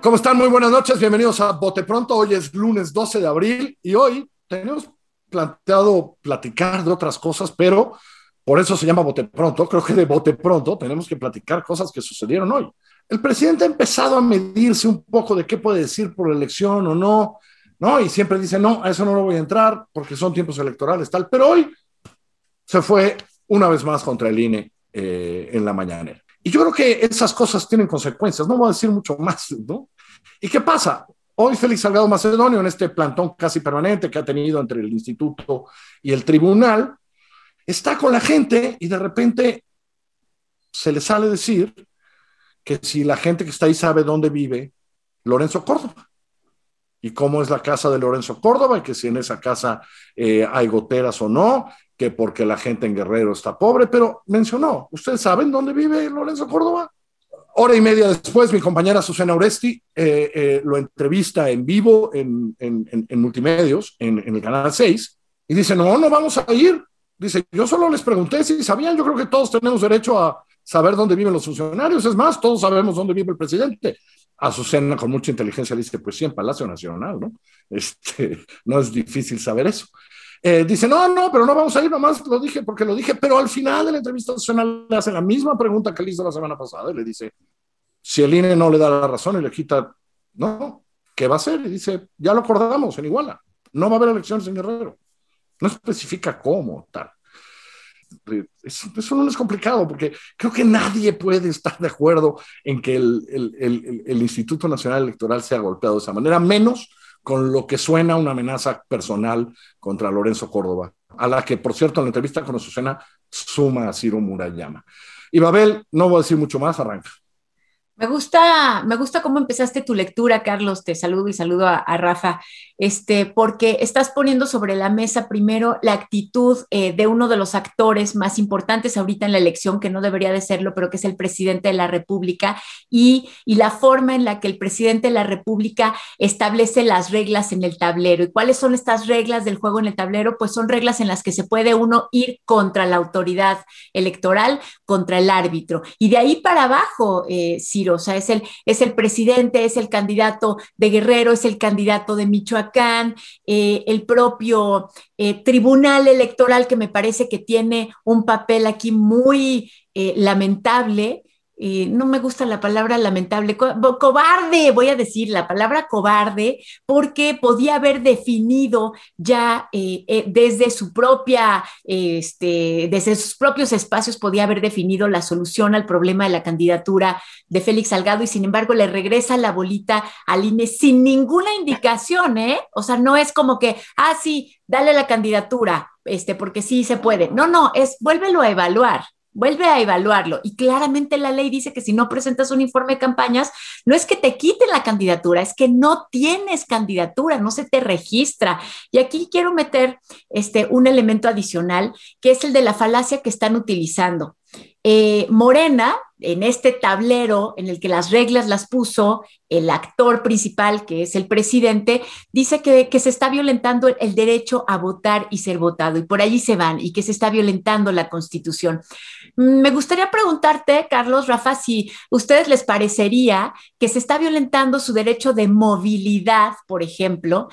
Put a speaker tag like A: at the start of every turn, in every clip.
A: ¿Cómo están? Muy buenas noches, bienvenidos a Bote Pronto. Hoy es lunes 12 de abril y hoy tenemos planteado platicar de otras cosas, pero por eso se llama Bote Pronto. Creo que de Bote Pronto tenemos que platicar cosas que sucedieron hoy. El presidente ha empezado a medirse un poco de qué puede decir por la elección o no, ¿no? Y siempre dice, no, a eso no lo voy a entrar porque son tiempos electorales, tal. Pero hoy se fue una vez más contra el INE en la mañanera. Y yo creo que esas cosas tienen consecuencias, no voy a decir mucho más, ¿no? ¿Y qué pasa? Hoy Félix Salgado Macedonio, en este plantón casi permanente que ha tenido entre el instituto y el tribunal, está con la gente y de repente se le sale decir que si la gente que está ahí sabe dónde vive Lorenzo Córdoba y cómo es la casa de Lorenzo Córdoba y que si en esa casa hay goteras o no, que porque la gente en Guerrero está pobre, pero mencionó, ¿ustedes saben dónde vive Lorenzo Córdoba? Hora y media después, mi compañera Susana Oresti lo entrevista en vivo en Multimedios, en el Canal 6, y dice, no, no vamos a ir. Dice, yo solo les pregunté si sabían, yo creo que todos tenemos derecho a saber dónde viven los funcionarios, es más, todos sabemos dónde vive el presidente. Azucena con mucha inteligencia dice, pues sí, en Palacio Nacional, ¿no? No es difícil saber eso. Dice, no, no, pero no vamos a ir, nomás lo dije porque lo dije, pero al final de la entrevista Azucena le hace la misma pregunta que le hizo la semana pasada y le dice, si el INE no le da la razón y le quita, no, ¿qué va a hacer? Y dice, ya lo acordamos en Iguala, no va a haber elecciones en Guerrero. No especifica cómo, tal. Eso no es complicado porque creo que nadie puede estar de acuerdo en que el Instituto Nacional Electoral sea golpeado de esa manera, menos con lo que suena una amenaza personal contra Lorenzo Córdoba, a la que, por cierto, en la entrevista con Azucena suma a Ciro Murayama. Y Babel, no voy a decir mucho más, arranca.
B: Me gusta cómo empezaste tu lectura, Carlos. Te saludo y saludo a Rafa, porque estás poniendo sobre la mesa primero la actitud de uno de los actores más importantes ahorita en la elección, que no debería de serlo, pero que es el presidente de la República, y la forma en la que el presidente de la República establece las reglas en el tablero. ¿Y cuáles son estas reglas del juego en el tablero? Pues son reglas en las que se puede uno ir contra la autoridad electoral, contra el árbitro. Y de ahí para abajo, Ciro, o sea, es el presidente, es el candidato de Guerrero, es el candidato de Michoacán, el propio Tribunal Electoral, que me parece que tiene un papel aquí muy lamentable. No me gusta la palabra lamentable, cobarde, voy a decir la palabra cobarde, porque podía haber definido ya desde su propia, desde sus propios espacios, podía haber definido la solución al problema de la candidatura de Félix Salgado y sin embargo le regresa la bolita al INE sin ninguna indicación, ¿eh? O sea, no es como que, ah, sí, dale la candidatura, porque sí se puede. No, no, es vuélvelo a evaluar. Vuelve a evaluarlo. Y claramente la ley dice que si no presentas un informe de campañas, no es que te quiten la candidatura, es que no tienes candidatura, no se te registra. Y aquí quiero meter un elemento adicional, que es el de la falacia que están utilizando. Morena, en este tablero en el que las reglas las puso el actor principal, que es el presidente, dice que se está violentando el derecho a votar y ser votado, y por allí se van, y que se está violentando la Constitución. Me gustaría preguntarte, Carlos, Rafa, si a ustedes les parecería que se está violentando su derecho de movilidad, por ejemplo,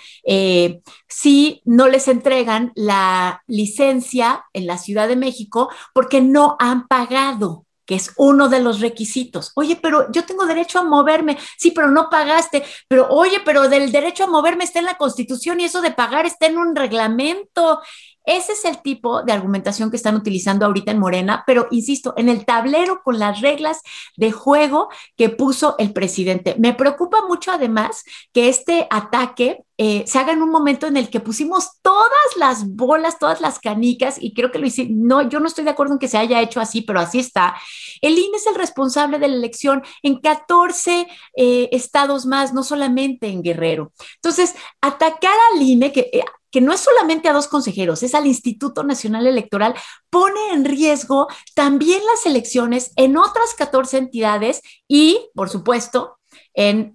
B: si no les entregan la licencia en la Ciudad de México porque no han pagado, que es uno de los requisitos. Oye, pero yo tengo derecho a moverme. Sí, pero no pagaste. Pero oye, pero del derecho a moverme está en la Constitución y eso de pagar está en un reglamento. Ese es el tipo de argumentación que están utilizando ahorita en Morena, pero insisto, en el tablero con las reglas de juego que puso el presidente. Me preocupa mucho además que este ataque se haga en un momento en el que pusimos todas las bolas, todas las canicas, y creo que lo hicimos, no, yo no estoy de acuerdo en que se haya hecho así, pero así está. El INE es el responsable de la elección en 14 estados más, no solamente en Guerrero. Entonces, atacar al INE, que no es solamente a dos consejeros, es al Instituto Nacional Electoral, pone en riesgo también las elecciones en otras 14 entidades y, por supuesto, en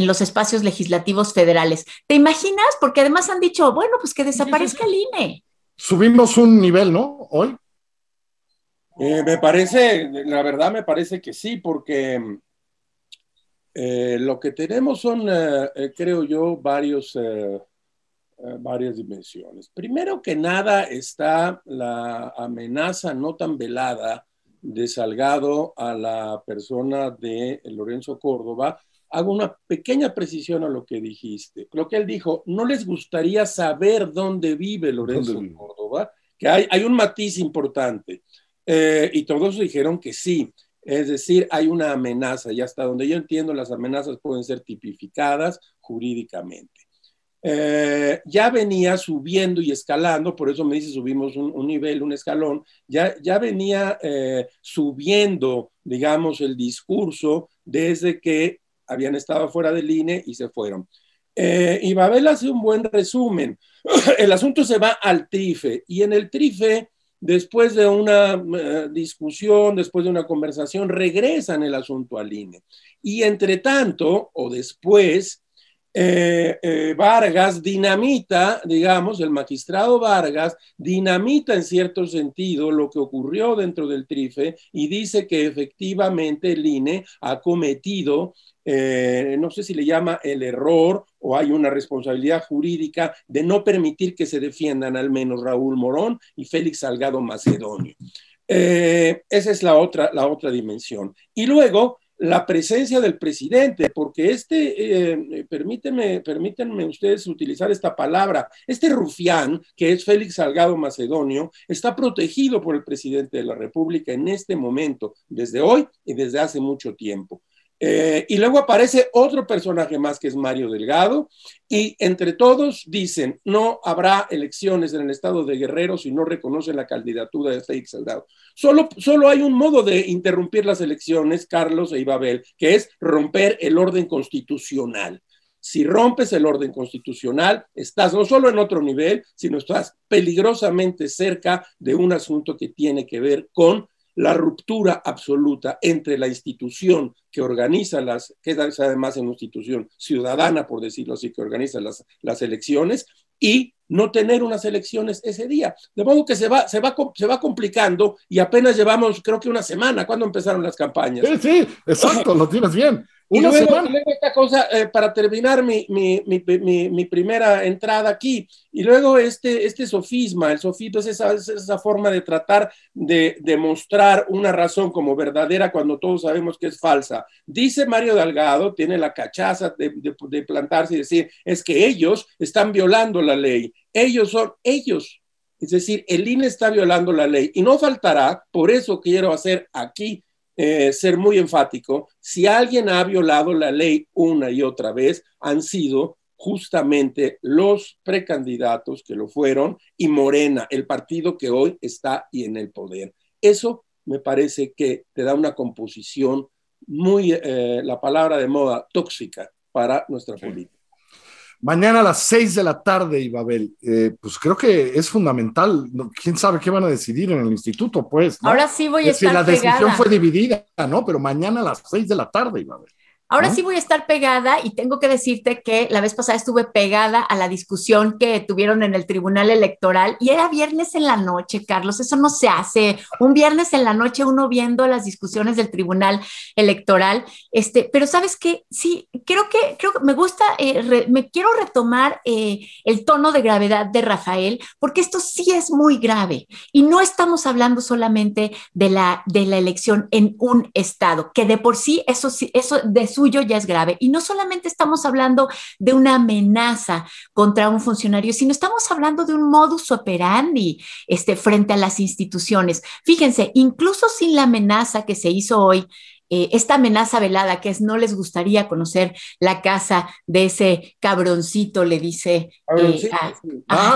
B: los espacios legislativos federales. ¿Te imaginas? Porque además han dicho, bueno, pues que
A: Sí, sí,
B: desaparezca
A: sí.
B: el INE.
A: Subimos un nivel, ¿no? Hoy.
C: Me parece, la verdad me parece que sí, porque Lo que tenemos son, creo yo, varias dimensiones. Primero que nada está la amenaza no tan velada de Salgado a la persona de Lorenzo Córdoba. Hago una pequeña precisión a lo que dijiste. Lo que él dijo, no les gustaría saber dónde vive Lorenzo Córdoba, que hay un matiz importante. Y todos dijeron que sí. Es decir, hay una amenaza, y hasta donde yo entiendo, las amenazas pueden ser tipificadas jurídicamente. Ya venía subiendo y escalando, por eso me dice subimos un nivel, un escalón, ya venía subiendo, digamos, el discurso desde que habían estado fuera del INE y se fueron. Y Babel hace un buen resumen. El asunto se va al TRIFE, y en el TRIFE, después de una discusión, después de una conversación, regresan el asunto al INE. Y entre tanto, o después, Vargas dinamita, digamos, el magistrado Vargas dinamita en cierto sentido lo que ocurrió dentro del TRIFE y dice que efectivamente el INE ha cometido, no sé si le llama el error o hay una responsabilidad jurídica de no permitir que se defiendan al menos Raúl Morón y Félix Salgado Macedonio. Esa es la otra dimensión. Y luego, la presencia del presidente, porque permítanme ustedes utilizar esta palabra, este rufián, que es Félix Salgado Macedonio, está protegido por el presidente de la República en este momento, desde hoy y desde hace mucho tiempo. Y luego aparece otro personaje más, que es Mario Delgado, y entre todos dicen, no habrá elecciones en el estado de Guerrero si no reconocen la candidatura de Félix Salgado. Solo hay un modo de interrumpir las elecciones, Carlos e Ibabel, que es romper el orden constitucional. Si rompes el orden constitucional, estás no solo en otro nivel, sino estás peligrosamente cerca de un asunto que tiene que ver con la ruptura absoluta entre la institución que organiza que es además una institución ciudadana, por decirlo así, que organiza las elecciones, y no tener unas elecciones ese día. De modo que se va complicando, y apenas llevamos, creo que una semana, cuando empezaron las campañas.
A: Sí, exacto, lo tienes bien.
C: Y luego esta cosa, para terminar mi primera entrada aquí, y luego este sofisma, el sofismo es esa forma de tratar de demostrar una razón como verdadera cuando todos sabemos que es falsa. Dice Mario Delgado, tiene la cachaza de plantarse y decir, es que ellos están violando la ley, ellos son ellos. Es decir, el INE está violando la ley, y no faltará, por eso quiero hacer aquí, ser muy enfático, si alguien ha violado la ley una y otra vez, han sido justamente los precandidatos que lo fueron y Morena, el partido que hoy está y en el poder. Eso me parece que te da una composición muy, la palabra de moda, tóxica para nuestra política.
A: Mañana a las 6 de la tarde, Ibabel, pues creo que es fundamental. ¿Quién sabe qué van a decidir en el instituto? Pues, ¿no?
B: Ahora sí voy a estar
A: pegada. La decisión
B: pegada.
A: fue dividida, ¿no? Pero mañana a las 6 de la tarde, Ibabel.
B: Ahora sí voy a estar pegada, y tengo que decirte que la vez pasada estuve pegada a la discusión que tuvieron en el Tribunal Electoral, y era viernes en la noche, Carlos, eso no se hace, un viernes en la noche uno viendo las discusiones del Tribunal Electoral, pero ¿sabes qué? Sí, creo que me gusta, me quiero retomar el tono de gravedad de Rafael, porque esto sí es muy grave, y no estamos hablando solamente de la elección en un estado, que de por sí eso de suyo ya es grave. Y no solamente estamos hablando de una amenaza contra un funcionario, sino estamos hablando de un modus operandi frente a las instituciones. Fíjense, incluso sin la amenaza que se hizo hoy, esta amenaza velada, que es no les gustaría conocer la casa de ese cabroncito, le dice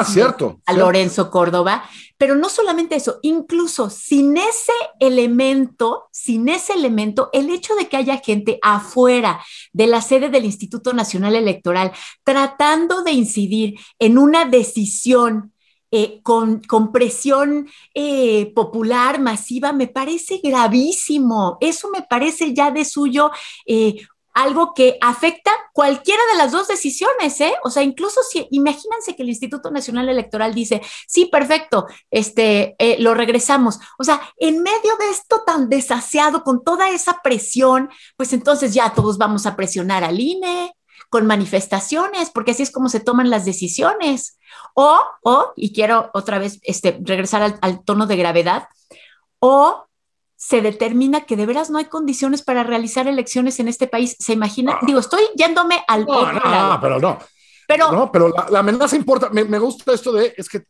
A: cierto.
B: A Lorenzo Córdoba, pero no solamente eso, incluso sin ese elemento, el hecho de que haya gente afuera de la sede del Instituto Nacional Electoral tratando de incidir en una decisión con presión popular masiva, me parece gravísimo. Eso me parece ya de suyo algo que afecta cualquiera de las dos decisiones, ¿eh? O sea, incluso si, imagínense que el Instituto Nacional Electoral dice, sí, perfecto, lo regresamos. O sea, en medio de esto tan tan desasiado con toda esa presión, pues entonces ya todos vamos a presionar al INE con manifestaciones, porque así es como se toman las decisiones. Y quiero otra vez regresar al tono de gravedad, o se determina que de veras no hay condiciones para realizar elecciones en este país. ¿Se imagina? Digo, estoy yéndome al otro lado.
A: Pero no. Pero la amenaza importa. Me gusta esto es que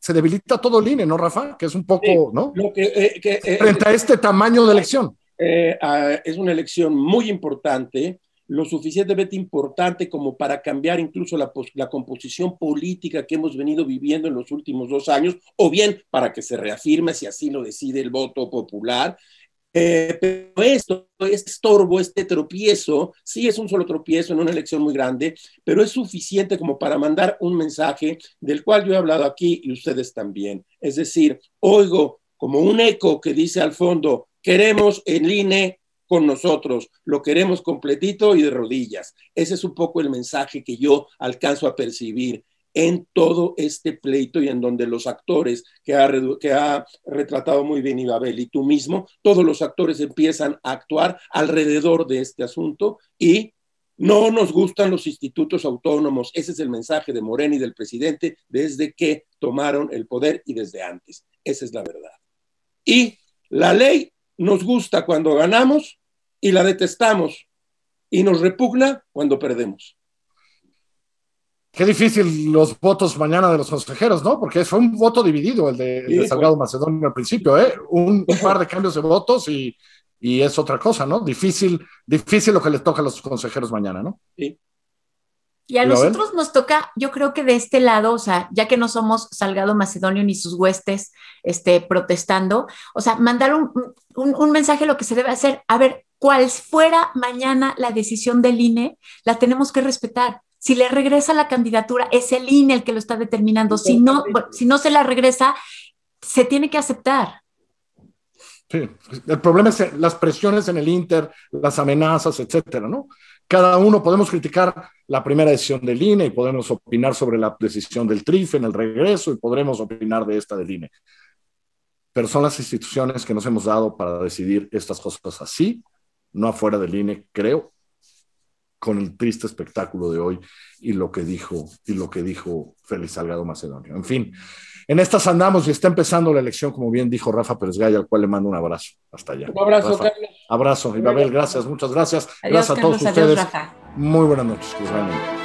A: se debilita todo el INE, ¿no, Rafa? Que es un poco, sí, ¿no? Frente a este tamaño de elección.
C: Es una elección muy importante, lo suficientemente importante como para cambiar incluso la composición política que hemos venido viviendo en los últimos 2 años, o bien para que se reafirme si así lo decide el voto popular. Pero este estorbo, este tropiezo, sí es un solo tropiezo en una elección muy grande, pero es suficiente como para mandar un mensaje del cual yo he hablado aquí y ustedes también. Es decir, oigo como un eco que dice al fondo, queremos el INE con nosotros, lo queremos completito y de rodillas. Ese es un poco el mensaje que yo alcanzo a percibir en todo este pleito y en donde los actores que ha retratado muy bien Ibabel y tú mismo, todos los actores empiezan a actuar alrededor de este asunto y no nos gustan los institutos autónomos. Ese es el mensaje de Morena y del presidente desde que tomaron el poder y desde antes. Esa es la verdad. Y la ley nos gusta cuando ganamos y la detestamos y nos repugna cuando perdemos.
A: Qué difícil los votos mañana de los consejeros, ¿no? Porque fue un voto dividido el de Salgado Macedonio al principio, ¿eh? Un par de cambios de votos y es otra cosa, ¿no? Difícil lo que les toca a los consejeros mañana, ¿no?
C: Sí.
B: Y a nosotros nos toca, yo creo que de este lado, o sea, ya que no somos Salgado Macedonio ni sus huestes protestando, o sea, mandar un mensaje, lo que se debe hacer, a ver, cuál fuera mañana la decisión del INE, la tenemos que respetar. Si le regresa la candidatura, es el INE el que lo está determinando. Si no se la regresa, se tiene que aceptar.
A: Sí, el problema es las presiones en el Inter, las amenazas, etcétera, ¿no? Cada uno podemos criticar la primera decisión del INE y podemos opinar sobre la decisión del TRIF en el regreso y podremos opinar de esta del INE. Pero son las instituciones que nos hemos dado para decidir estas cosas así, no afuera del INE, creo, con el triste espectáculo de hoy y lo que dijo Félix Salgado Macedonio. En fin, en estas andamos y está empezando la elección, como bien dijo Rafa Pérez Gaya, al cual le mando un abrazo. Hasta allá.
C: Un abrazo,
A: Rafa.
C: Carlos.
A: Abrazo, Ibabel, gracias, muchas gracias.
B: Adiós,
A: gracias
B: Carlos,
A: a todos ustedes.
B: Rafa.
A: Muy buenas noches. Que les vaya muy bien.